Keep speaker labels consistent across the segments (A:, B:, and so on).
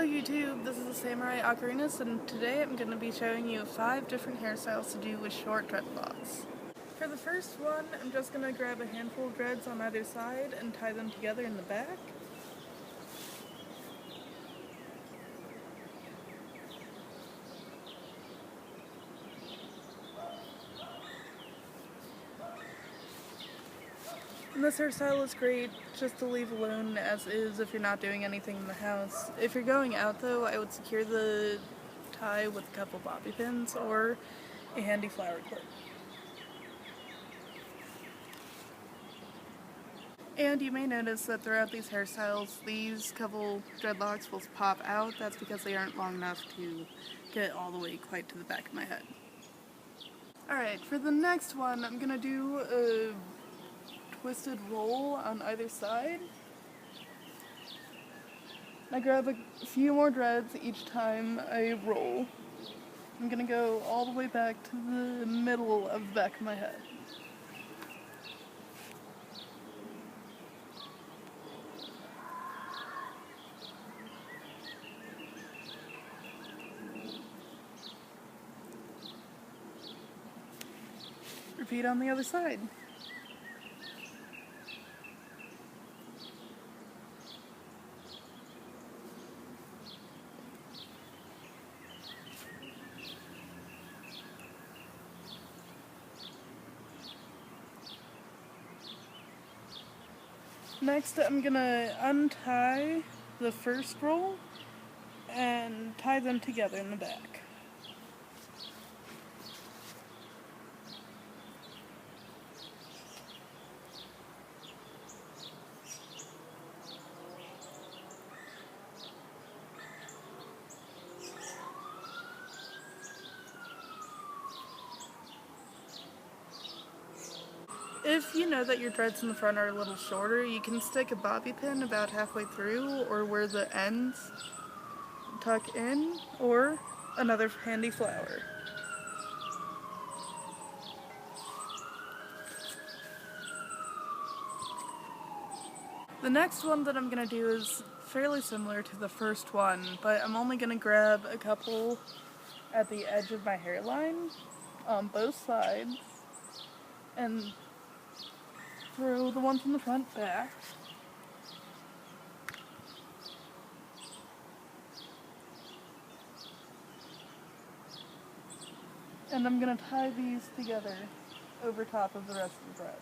A: YouTube, this is the Samurai Ocarinas, and today I'm going to be showing you 5 different hairstyles to do with short dreadlocks. For the first one, I'm just going to grab a handful of dreads on either side and tie them together in the back. And this hairstyle is great just to leave alone as is if you're not doing anything in the house. If you're going out though, I would secure the tie with a couple bobby pins or a handy flower clip. And you may notice that throughout these hairstyles, these couple dreadlocks will pop out. That's because they aren't long enough to get all the way quite to the back of my head. Alright, for the next one, I'm gonna do a twisted roll on either side. I grab a few more dreads each time I roll. I'm gonna go all the way back to the middle of the back of my head. Repeat on the other side. Next, I'm gonna untie the first roll and tie them together in the back. If you know that your dreads in the front are a little shorter, you can stick a bobby pin about halfway through or where the ends tuck in, or another handy flower. The next one that I'm going to do is fairly similar to the first one, but I'm only going to grab a couple at the edge of my hairline on both sides and throw the ones in the front back. And I'm going to tie these together over top of the rest of the dreads.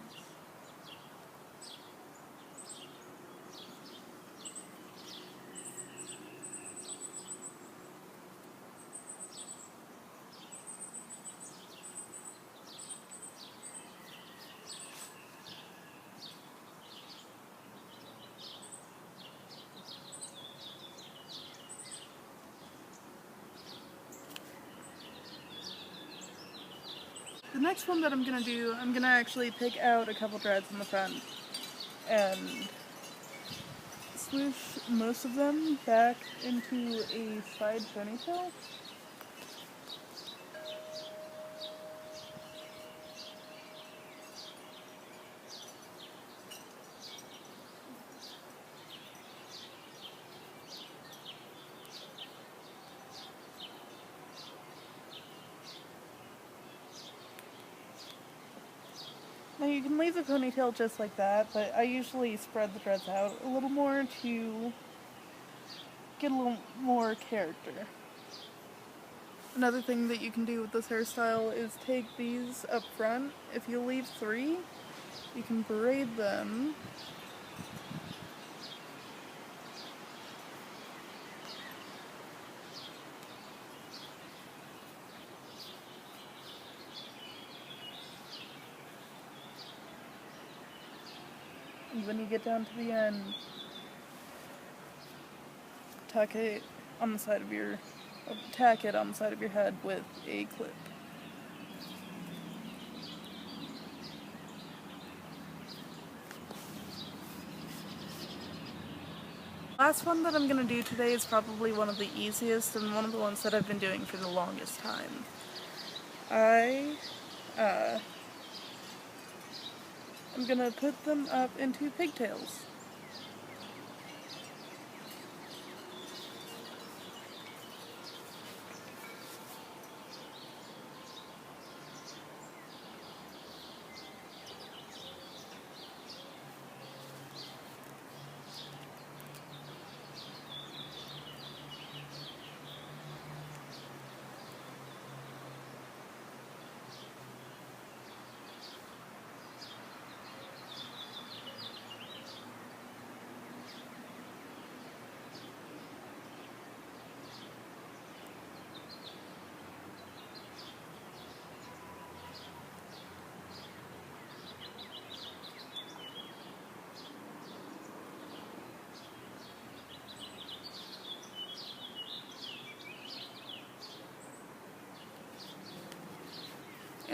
A: The next one that I'm going to do, I'm going to actually pick out a couple dreads in the front and swoosh most of them back into a side ponytail. Now you can leave the ponytail just like that, but I usually spread the dreads out a little more to get a little more character. Another thing that you can do with this hairstyle is take these up front. If you leave 3, you can braid them. And when you get down to the end, tack it on the side of your head with a clip. Last one that I'm going to do today is probably one of the easiest and one of the ones that I've been doing for the longest time. I'm gonna put them up into pigtails.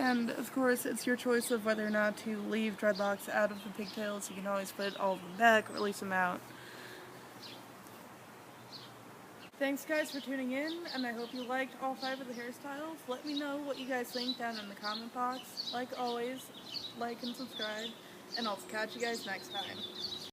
A: And of course, it's your choice of whether or not to leave dreadlocks out of the pigtails. You can always put all of them back, release them out. Thanks guys for tuning in, and I hope you liked all 5 of the hairstyles. Let me know what you guys think down in the comment box. Like always, like and subscribe, and I'll catch you guys next time.